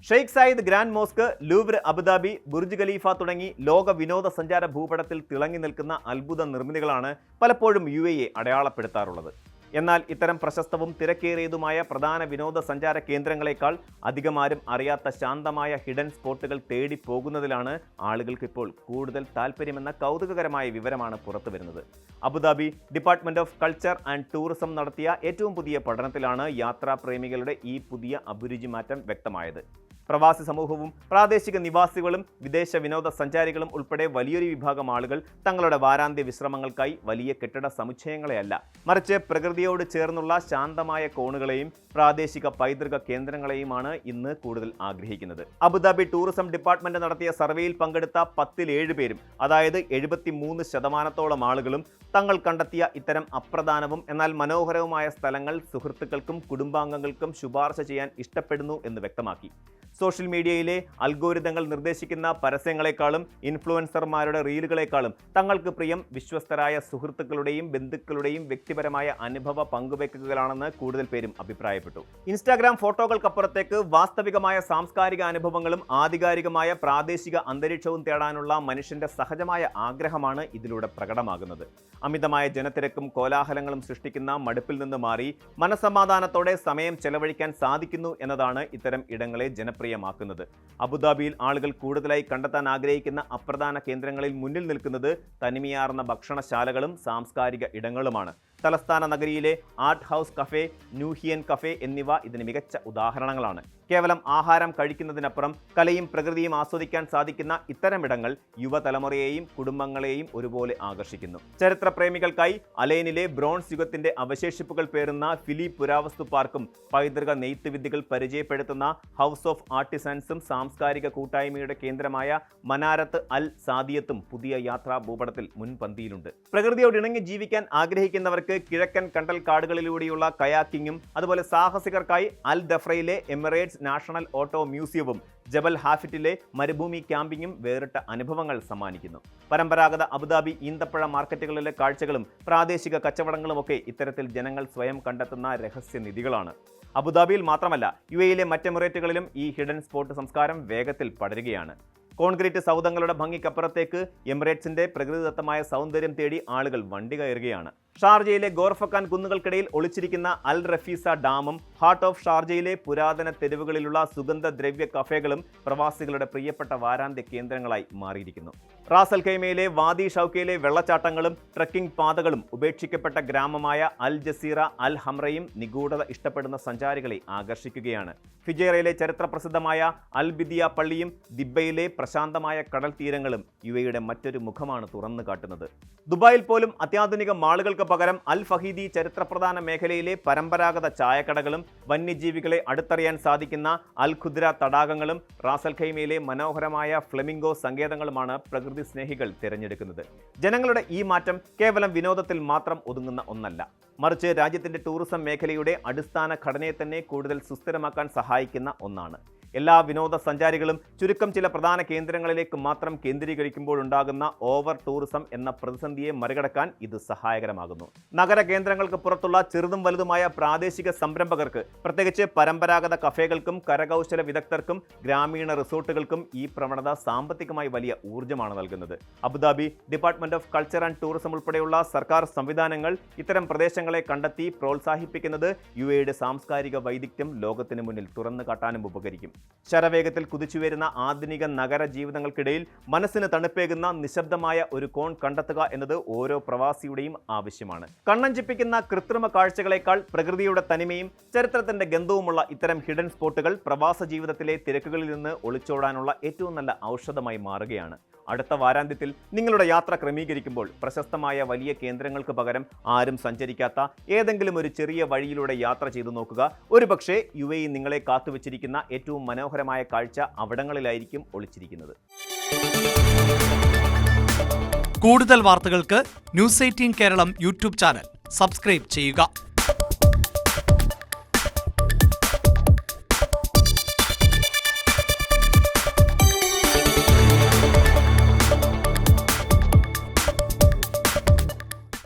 Sheikh Zayed grand mosque, Louvre Abu Dhabi, Burj Khalifa തുടങ്ങി ലോക വിനോദസഞ്ചാര ഭൂപടത്തിൽ തിളങ്ങി നിൽക്കുന്ന അത്ഭുത നിർമ്മിതികളാണ് പലപ്പോഴും UAE അടയാളപ്പെടുത്താറുള്ളത്. എന്നാൽ ഇത്തരം പ്രശസ്തവും തിരക്കേറിയതുമായ പ്രധാന വിനോദസഞ്ചാര കേന്ദ്രങ്ങളെക്കാൾ അധികമാരും അറിയാത്ത ശാന്തമായ ഹിഡൻ സ്പോട്ടുകൾ തേടി പോകുന്നതിലാണ് ആളുകൾക്കിപ്പോൾ കൂടുതൽ താല്പര്യമെന്ന കൗതുകകരമായ വിവരമാണ് പുറത്തുവരുന്നത്. Abu Dhabi department of culture and tourism നടത്തിയ ഏറ്റവും പുതിയ പഠനത്തിലാണ് യാത്രാപ്രേമികളുടെ ഈ പുതിയ അഭിരുചി മാറ്റം വ്യക്തമായത്. പ്രവാസി സമൂഹവും പ്രാദേശിക നിവാസികളും വിദേശ വിനോദസഞ്ചാരികളും ഉൾപ്പെടെ വലിയൊരു വിഭാഗം ആളുകൾ തങ്ങളുടെ വാരാന്ത്യ വിശ്രമങ്ങൾക്കായി വലിയ കെട്ടിട സമുച്ചയങ്ങളെയല്ല, മറിച്ച് പ്രകൃതിയോട് ചേർന്നുള്ള ശാന്തമായ കോണുകളെയും പ്രാദേശിക പൈതൃക കേന്ദ്രങ്ങളെയുമാണ് ഇന്ന് കൂടുതൽ ആഗ്രഹിക്കുന്നത്. അബുദാബി ടൂറിസം ഡിപ്പാർട്ട്മെന്റ് നടത്തിയ സർവേയിൽ പങ്കെടുത്ത 10-ൽ 7 പേരും, അതായത് 73% ആളുകളും തങ്ങൾ കണ്ടെത്തിയ ഇത്തരം അപ്രധാനവും എന്നാൽ മനോഹരവുമായ സ്ഥലങ്ങൾ സുഹൃത്തുക്കൾക്കും കുടുംബാംഗങ്ങൾക്കും ശുപാർശ ചെയ്യാൻ ഇഷ്ടപ്പെടുന്നു എന്ന് വ്യക്തമാക്കി. സോഷ്യൽ മീഡിയയിലെ അൽഗോരിതങ്ങൾ നിർദ്ദേശിക്കുന്ന പരസ്യങ്ങളെക്കാളും ഇൻഫ്ലുവൻസർമാരുടെ റീലുകളെക്കാളും തങ്ങൾക്ക് പ്രിയം വിശ്വസ്തരായ സുഹൃത്തുക്കളുടെയും ബന്ധുക്കളുടെയും വ്യക്തിപരമായ അനുഭവ പങ്കുവയ്ക്കുകകളാണെന്ന് കൂടുതൽ പേരും അഭിപ്രായപ്പെട്ടു. ഇൻസ്റ്റാഗ്രാം ഫോട്ടോകൾക്കപ്പുറത്തേക്ക് വാസ്തവികമായ സാംസ്കാരിക അനുഭവങ്ങളും ആധികാരികമായ പ്രാദേശിക അന്തരീക്ഷവും തേടാനുള്ള മനുഷ്യന്റെ സഹജമായ ആഗ്രഹമാണ് ഇതിലൂടെ പ്രകടമാകുന്നത്. അമിതമായ ജനത്തിരക്കും കോലാഹലങ്ങളും സൃഷ്ടിക്കുന്ന മടുപ്പിൽ നിന്ന് മാറി മനസ്സമാധാനത്തോടെ സമയം ചെലവഴിക്കാൻ സാധിക്കുന്നു എന്നതാണ് ഇത്തരം ഇടങ്ങളെ ജനപ്രിയമാക്കുന്നത്. അബുദാബിയിൽ ആളുകൾ കൂടുതലായി കണ്ടെത്താൻ ആഗ്രഹിക്കുന്ന അപ്രധാന കേന്ദ്രങ്ങളിൽ മുന്നിൽ നിൽക്കുന്നത് തനിമയാർന്ന ഭക്ഷണശാലകളും സാംസ്കാരിക ഇടങ്ങളുമാണ്. തലസ്ഥാന നഗരിയിലെ ആർട്ട് ഹൗസ് കഫേ, ന്യൂഹിയൻ കഫേ എന്നിവ ഇതിന് മികച്ച ഉദാഹരണങ്ങളാണ്. കേവലം ആഹാരം കഴിക്കുന്നതിനപ്പുറം കലയും പ്രകൃതിയും ആസ്വദിക്കാൻ സാധിക്കുന്ന ഇത്തരമിടങ്ങൾ യുവതലമുറയെയും കുടുംബങ്ങളെയും ഒരുപോലെ ആകർഷിക്കുന്നു. ചരിത്രപ്രേമികൾക്കായി അലൈനിലെ ബ്രോൺസ് യുഗത്തിന്റെ അവശേഷിപ്പുകൾ പേറുന്ന ഫിലിപ്പ് പുരാവസ്തു പാർക്കും പൈതൃക നെയ്ത്ത് വിദ്യകൾ പരിചയപ്പെടുത്തുന്ന ഹൗസ് ഓഫ് ആർട്ടിസൻസും സാംസ്കാരിക കൂട്ടായ്മയുടെ കേന്ദ്രമായ മനാരത്ത് അൽ സാദിയത്തും പുതിയ യാത്രാ ഭൂപടത്തിൽ മുൻപന്തിയിലുണ്ട്. പ്രകൃതിയോട് ഇണങ്ങി ജീവിക്കാൻ ആഗ്രഹിക്കുന്നവർക്ക് കിഴക്കൻ കണ്ടൽ കാടുകളിലൂടെയുള്ള കയാക്കിങ്ങും അതുപോലെ സാഹസികർക്കായി അൽ ദഫ്രയിലെ എമിറേറ്റ്സ് നാഷണൽ ഓട്ടോ മ്യൂസിയവും ജബൽ ഹാഫിറ്റിലെ മരുഭൂമി ക്യാമ്പിങ്ങും വേറിട്ട അനുഭവങ്ങൾ സമ്മാനിക്കുന്നു. പരമ്പരാഗത അബുദാബി ഈന്തപ്പഴ മാർക്കറ്റുകളിലെ കാഴ്ചകളും പ്രാദേശിക കച്ചവടങ്ങളുമൊക്കെ ഇത്തരത്തിൽ ജനങ്ങൾ സ്വയം കണ്ടെത്തുന്ന രഹസ്യനിധികളാണ്. അബുദാബിയിൽ മാത്രമല്ല, UAEയിലെ മറ്റ് എമിറേറ്റുകളിലും ഈ ഹിഡൻ സ്പോട്ട് സംസ്കാരം വേഗത്തിൽ പടരുകയാണ്. കോൺക്രീറ്റ് സൗധങ്ങളുടെ ഭംഗിക്കപ്പുറത്തേക്ക് എമിറേറ്റ്സിന്റെ പ്രകൃതിദത്തമായ സൗന്ദര്യം തേടി ആളുകൾ വണ്ടി കയറുകയാണ്. ഷാർജയിലെ ഗോർഫക്കാൻ കുന്നുകൾക്കിടയിൽ ഒളിച്ചിരിക്കുന്ന അൽ റഫീസ ഡാമും ഹാർട്ട് ഓഫ് ഷാർജയിലെ പുരാതന തെരുവുകളിലുള്ള സുഗന്ധദ്രവ്യ കഫേകളും പ്രവാസികളുടെ പ്രിയപ്പെട്ട വാരാന്ത്യ കേന്ദ്രങ്ങളായി മാറിയിരിക്കുന്നു. റാസ് അൽ ഖൈമയിലെ വാദി ഷൗക്കയിലെ വെള്ളച്ചാട്ടങ്ങളും ട്രക്കിംഗ് പാതകളും ഉപേക്ഷിക്കപ്പെട്ട ഗ്രാമമായ അൽ ജസീറ അൽ ഹംറയും നിഗൂഢത ഇഷ്ടപ്പെടുന്ന സഞ്ചാരികളെ ആകർഷിക്കുകയാണ്. ഫിജേറയിലെ ചരിത്രപ്രസിദ്ധമായ അൽ ബിദിയ പള്ളിയും ദിബയിലെ പ്രശാന്തമായ കടൽ തീരങ്ങളും UAEയുടെ മറ്റൊരു മുഖമാണ് തുറന്നു കാട്ടുന്നത്. ദുബായിൽ പോലും അത്യാധുനിക മാളുകൾക്ക് പകരം അൽ ഫഹീദി ചരിത്രപ്രധാന മേഖലയിലെ പരമ്പരാഗത ചായക്കടകളും വന്യജീവികളെ അടുത്തറിയാൻ സാധിക്കുന്ന അൽ ഖുദ്ര തടാകങ്ങളും റാസ് അൽ ഖൈമയിലെ മനോഹരമായ ഫ്ലെമിംഗോ സങ്കേതങ്ങളുമാണ് പ്രകൃതി സ്നേഹികൾ തിരഞ്ഞെടുക്കുന്നത്. ജനങ്ങളുടെ ഈ മാറ്റം കേവലം വിനോദത്തിൽ മാത്രം ഒതുങ്ങുന്ന ഒന്നല്ല, മറിച്ച് രാജ്യത്തിന്റെ ടൂറിസം മേഖലയുടെ അടിസ്ഥാന ഘടനയെ തന്നെ കൂടുതൽ സുസ്ഥിരമാക്കാൻ സഹായിക്കുന്ന ഒന്നാണ്. എല്ലാ വിനോദസഞ്ചാരികളും ചുരുക്കം ചില പ്രധാന കേന്ദ്രങ്ങളിലേക്ക് മാത്രം കേന്ദ്രീകരിക്കുമ്പോഴുണ്ടാകുന്ന ഓവർ ടൂറിസം എന്ന പ്രതിസന്ധിയെ മറികടക്കാൻ ഇത് സഹായകരമാകുന്നു. നഗര കേന്ദ്രങ്ങൾക്ക് പുറത്തുള്ള ചെറുതും വലുതുമായ പ്രാദേശിക സംരംഭകർക്ക്, പ്രത്യേകിച്ച് പരമ്പരാഗത കഫേകൾക്കും കരകൗശല വിദഗ്ധർക്കും ഗ്രാമീണ റിസോർട്ടുകൾക്കും ഈ പ്രവണത സാമ്പത്തികമായി വലിയ ഊർജ്ജമാണ് നൽകുന്നത്. Abu Dhabi department of culture and tourism ഉൾപ്പെടെയുള്ള സർക്കാർ സംവിധാനങ്ങൾ ഇത്തരം പ്രദേശങ്ങളെ കണ്ടെത്തി പ്രോത്സാഹിപ്പിക്കുന്നത് UAEയുടെ സാംസ്കാരിക വൈദഗ്ധ്യം ലോകത്തിന് മുന്നിൽ തുറന്നു കാട്ടാനും ഉപകരിക്കും. ശരവേഗത്തിൽ കുതിച്ചുവരുന്ന ആധുനിക നഗര ജീവിതങ്ങൾക്കിടയിൽ മനസ്സിന് തണുപ്പേകുന്ന നിശബ്ദമായ ഒരു കോൺ കണ്ടെത്തുക എന്നത് ഓരോ പ്രവാസിയുടെയും ആവശ്യമാണ്. കണ്ണഞ്ചിപ്പിക്കുന്ന കൃത്രിമ കാഴ്ചകളെക്കാൾ പ്രകൃതിയുടെ തനിമയും ചരിത്രത്തിന്റെ ഗന്ധവുമുള്ള ഇത്തരം ഹിഡൻ സ്പോട്ടുകൾ പ്രവാസ ജീവിതത്തിലെ തിരക്കുകളിൽ നിന്ന് ഒളിച്ചോടാനുള്ള ഏറ്റവും നല്ല ഔഷധമായി മാറുകയാണ്. അടുത്ത വാരാന്ത്യത്തിൽ നിങ്ങളുടെ യാത്ര ക്രമീകരിക്കുമ്പോൾ പ്രശസ്തമായ വലിയ കേന്ദ്രങ്ങൾക്ക് പകരം ആരും സഞ്ചരിക്കാത്ത ഏതെങ്കിലും ഒരു ചെറിയ വഴിയിലൂടെ യാത്ര ചെയ്തു നോക്കുക. ഒരുപക്ഷേ UAE നിങ്ങളെ കാത്തുവച്ചിരിക്കുന്ന ഏറ്റവും മനോഹരമായ കാഴ്ച അവിടങ്ങളിലായിരിക്കും ഒളിച്ചിരിക്കുന്നത്. കൂടുതൽ വാർത്തകൾക്ക് News 18 Keralam YouTube channel subscribe ചെയ്യുക.